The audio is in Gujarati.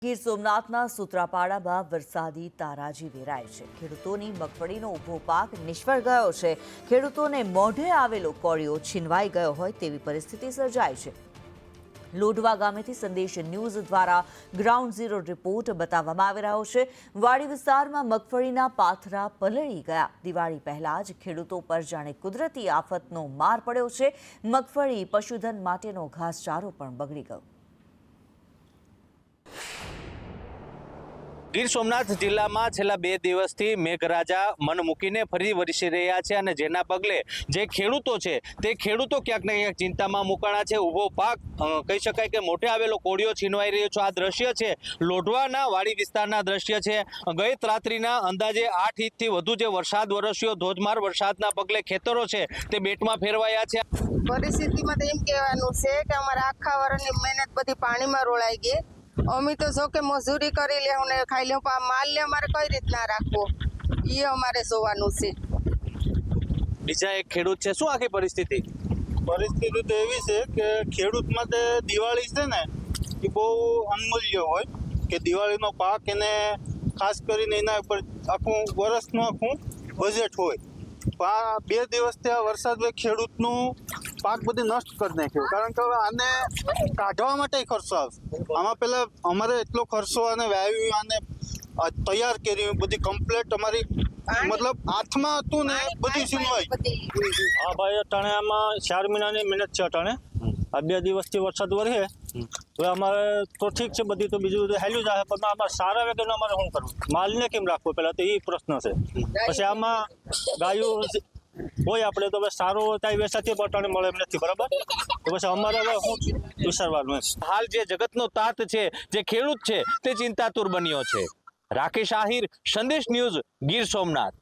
ગીર સોમનાથના સૂત્રાપાડામાં વરસાદી તારાજી વેરાય છે। ખેડૂતોની મગફળીનો ઊભો પાક નિષ્ફળ ગયો છે। ખેડૂતોને મોઢે આવેલો કોળિયો છીનવાઈ ગયો હોય તેવી પરિસ્થિતિ સર્જાઈ છે। લોઢવા ગામેથી સંદેશ ન્યૂઝ દ્વારા ગ્રાઉન્ડ ઝીરો રિપોર્ટ બતાવવામાં આવી રહ્યો છે। વાડી વિસ્તારમાં મગફળીના પાથરા પલળી ગયા। દિવાળી પહેલા જ ખેડૂતો પર જાણે કુદરતી આફતનો માર પડ્યો છે। મગફળી પશુધન માટેનો ઘાસચારો પણ બગડી ગયો। ગીર સોમનાથ જિલ્લામાં છેલ્લા 2 દિવસથી મેઘરાજા મન મૂકીને ફરી વરસી રહ્યા છે અને જેના પગલે જે ખેડૂતો છે તે ખેડૂતો ક્યાંક ને ક્યાંક ચિંતામાં મુકાણા છે। ઊભો પાક કહી શકાય કે મોઢે આવેલો કોળિયો છીનવાઈ રહ્યો છે। આ દ્રશ્ય છે લોઢવાના વાડી વિસ્તારના દ્રશ્ય છે। ગત રાત્રિના અંદાજે 8 ઇંચથી વધુ જે વરસાદ વરસ્યો, ધોધમાર વરસાદના પગલે ખેતરો છે તે બેટમાં ફેરવાયા છે। પરિસ્થિતિમાં તો એમ કહેવાનું છે કે અમારા આખા વર્ષની મહેનત બધી પાણીમાં રોળાઈ ગઈ। અમે તો જો કે મજૂરી કરી લેવું ને ખાઈ લેવું, પણ માલ ને અમારે કઈ રીતના રાખવો એ અમારે જોવાનું છે। બીજા એક ખેડૂત છે, શું આખી પરિસ્થિતિ તો એવી છે કે ખેડૂત માટે દિવાળી છે ને એ બહુ અનમૂલ્ય હોય કે દિવાળીનો પાક એને ખાસ કરીને એના ઉપર આખું વર્ષનું આખું બજેટ હોય। પણ આ 2 દિવસથી આ વરસાદ ખેડૂતનું પાક બધી નષ્ટ કરી નાખ્યો, કારણ કે હવે આને કાઢવા માટે ખર્ચો આવશે। આમાં પહેલા અમારે એટલો ખર્ચો અને વાવ્યું અને તૈયાર કર્યું બધી કમ્પ્લેટ અમારી મતલબ હાથમાં હતું ને બધી છીનવાઈ। હા ભાઈ, અટાણે આમાં 4 મહિનાની મહેનત છે। અટાણે આ 2 દિવસથી વરસાદ વરસે હવે અમારે તો ઠીક છે, બધી તો બીજું હેલ્યું જાય, પણ અમારે સારા વેગેનો અમારે શું કરવું, માલને કેમ રાખવો પહેલાં તો એ પ્રશ્ન છે। પછી આમાં ગાયો હોય આપણે તો બસ સારો ત્યાં વેચાતી પટાણે મળે એમ નથી, બરાબર? તો પછી અમારે હવે શું વિચારવાનું એમ। હાલ જે જગતનો તાત છે, જે ખેડૂત છે તે ચિંતાતુર બન્યો છે। રાકેશ આહિર, સંદેશ ન્યૂઝ, ગીર સોમનાથ।